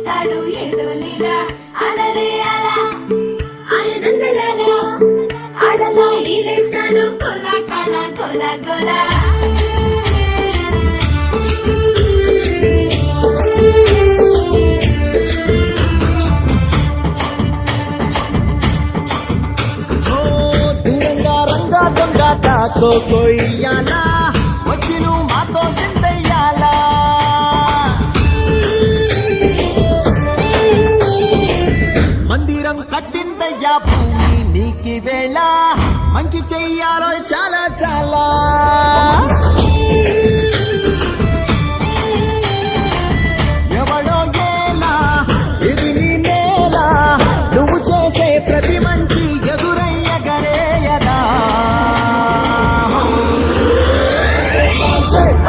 చేస్తాడు ఏదో లీలా అలరే అలా ఆనందలాలా ఆడలా ఈలేస్తాడు కోలాటాల కోలా కోలా కొయ్యాలా వచ్చి నువ్వు మాతో సిందయ్యాలా మందిరం కట్టిందయ్యా భూమి నీకి వేళ మంచి చెయ్యాలో చాలా చాలా